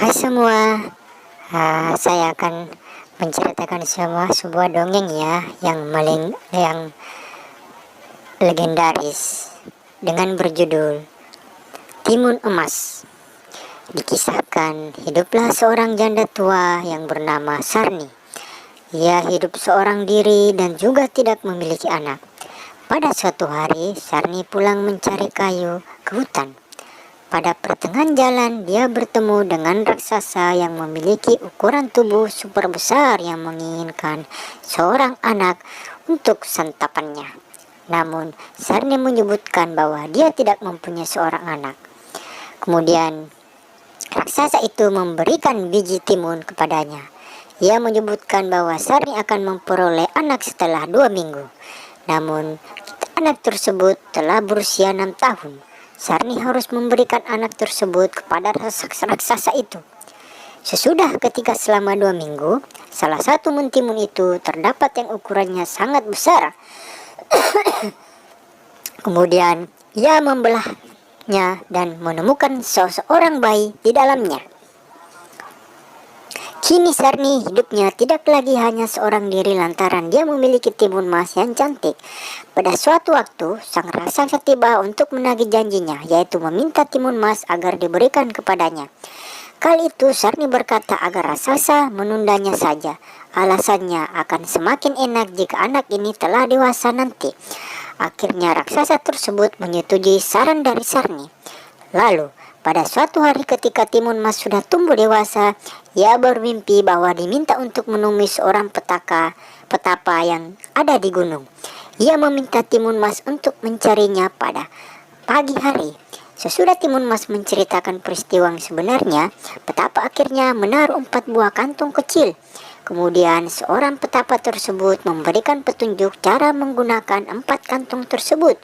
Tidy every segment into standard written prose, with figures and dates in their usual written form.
Hai semua, saya akan menceritakan sebuah dongeng ya yang legendaris dengan berjudul Timun Emas. Dikisahkan, hiduplah seorang janda tua yang bernama Sarni. Ia hidup seorang diri dan juga tidak memiliki anak. Pada suatu hari, Sarni pulang mencari kayu ke hutan. Pada pertengahan jalan, dia bertemu dengan raksasa yang memiliki ukuran tubuh super besar yang menginginkan seorang anak untuk santapannya. Namun, Sarni menyebutkan bahwa dia tidak mempunyai seorang anak. Kemudian, raksasa itu memberikan biji timun kepadanya. Ia menyebutkan bahwa Sarni akan memperoleh anak setelah 2 minggu. Namun, anak tersebut telah berusia 6 tahun. Sarni harus memberikan anak tersebut kepada raksasa itu. Sesudah ketika selama 2 minggu, salah satu mentimun itu terdapat yang ukurannya sangat besar. Kemudian ia membelahnya dan menemukan seorang bayi di dalamnya. Kini Sarni hidupnya tidak lagi hanya seorang diri lantaran dia memiliki timun emas yang cantik. Pada suatu waktu, sang raksasa tiba untuk menagih janjinya, yaitu meminta timun emas agar diberikan kepadanya. Kali itu Sarni berkata agar raksasa menundanya saja. Alasannya akan semakin enak jika anak ini telah dewasa nanti. Akhirnya raksasa tersebut menyetujui saran dari Sarni. Lalu, pada suatu hari ketika timun emas sudah tumbuh dewasa, ia bermimpi bahwa diminta untuk menemui seorang petapa yang ada di gunung. Ia meminta timun emas untuk mencarinya pada pagi hari. Sesudah timun emas menceritakan peristiwa yang sebenarnya, petapa akhirnya menaruh 4 buah kantung kecil. Kemudian seorang petapa tersebut memberikan petunjuk cara menggunakan 4 kantung tersebut.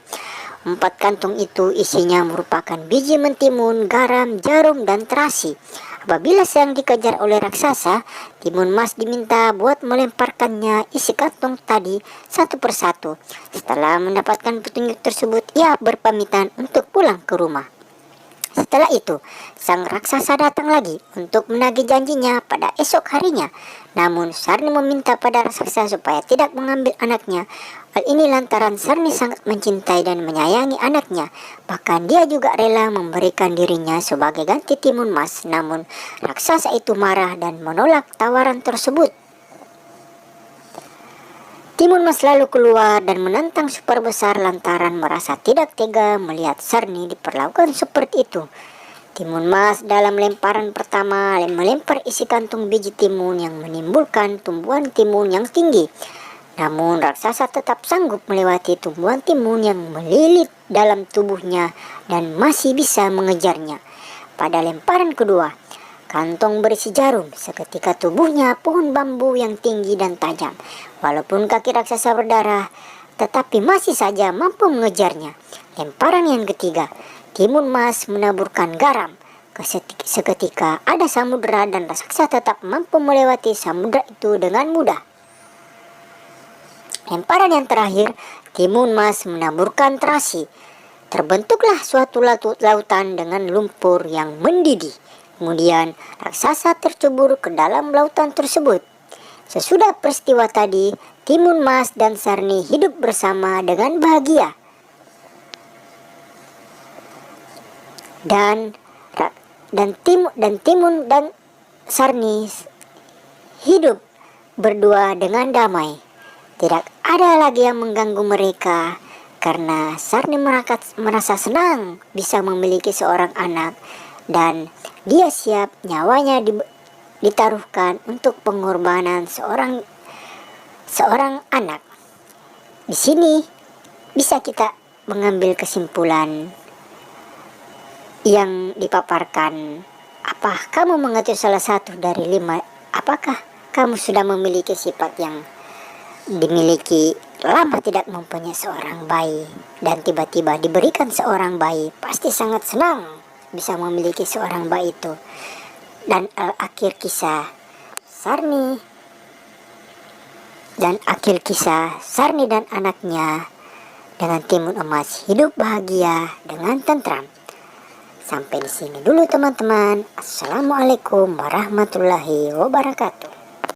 4 kantung itu isinya merupakan biji mentimun, garam, jarum, dan terasi. Apabila sedang dikejar oleh raksasa, timun emas diminta buat melemparkannya isi kantung tadi satu persatu. Setelah mendapatkan petunjuk tersebut, ia berpamitan untuk pulang ke rumah. Setelah itu, sang raksasa datang lagi untuk menagih janjinya pada esok harinya. Namun, Sarni meminta pada raksasa supaya tidak mengambil anaknya. Hal ini lantaran Sarni sangat mencintai dan menyayangi anaknya. Bahkan dia juga rela memberikan dirinya sebagai ganti timun emas. Namun, raksasa itu marah dan menolak tawaran tersebut. Timun emas lalu keluar dan menantang super besar lantaran merasa tidak tega melihat Sarni diperlakukan seperti itu. Timun emas dalam lemparan pertama melempar isi kantung biji timun yang menimbulkan tumbuhan timun yang tinggi. Namun raksasa tetap sanggup melewati tumbuhan timun yang melilit dalam tubuhnya dan masih bisa mengejarnya. Pada lemparan kedua, kantong berisi jarum, seketika tubuhnya pohon bambu yang tinggi dan tajam. Walaupun kaki raksasa berdarah, tetapi masih saja mampu mengejarnya. Lemparan yang ketiga, timun emas menaburkan garam. Seketika ada samudera dan raksasa tetap mampu melewati samudera itu dengan mudah. Lemparan yang terakhir, timun emas menaburkan terasi. Terbentuklah suatu lautan dengan lumpur yang mendidih. Kemudian raksasa tercebur ke dalam lautan tersebut. Sesudah peristiwa tadi, timun emas dan Sarni hidup bersama dengan bahagia. Dan timun dan Sarni hidup berdua dengan damai. Tidak ada lagi yang mengganggu mereka karena Sarni merasa senang bisa memiliki seorang anak dan dia siap nyawanya ditaruhkan untuk pengorbanan seorang anak. Di sini bisa kita mengambil kesimpulan yang dipaparkan. Apa kamu mengerti salah satu dari 5? Apakah kamu sudah memiliki sifat yang dimiliki lama tidak mempunyai seorang bayi dan tiba-tiba diberikan seorang bayi? Pasti sangat senang bisa memiliki seorang bayi itu. Dan akhir kisah Sarni dan anaknya dengan timun emas hidup bahagia dengan tentram. Sampai di sini dulu teman-teman. Assalamualaikum warahmatullahi wabarakatuh.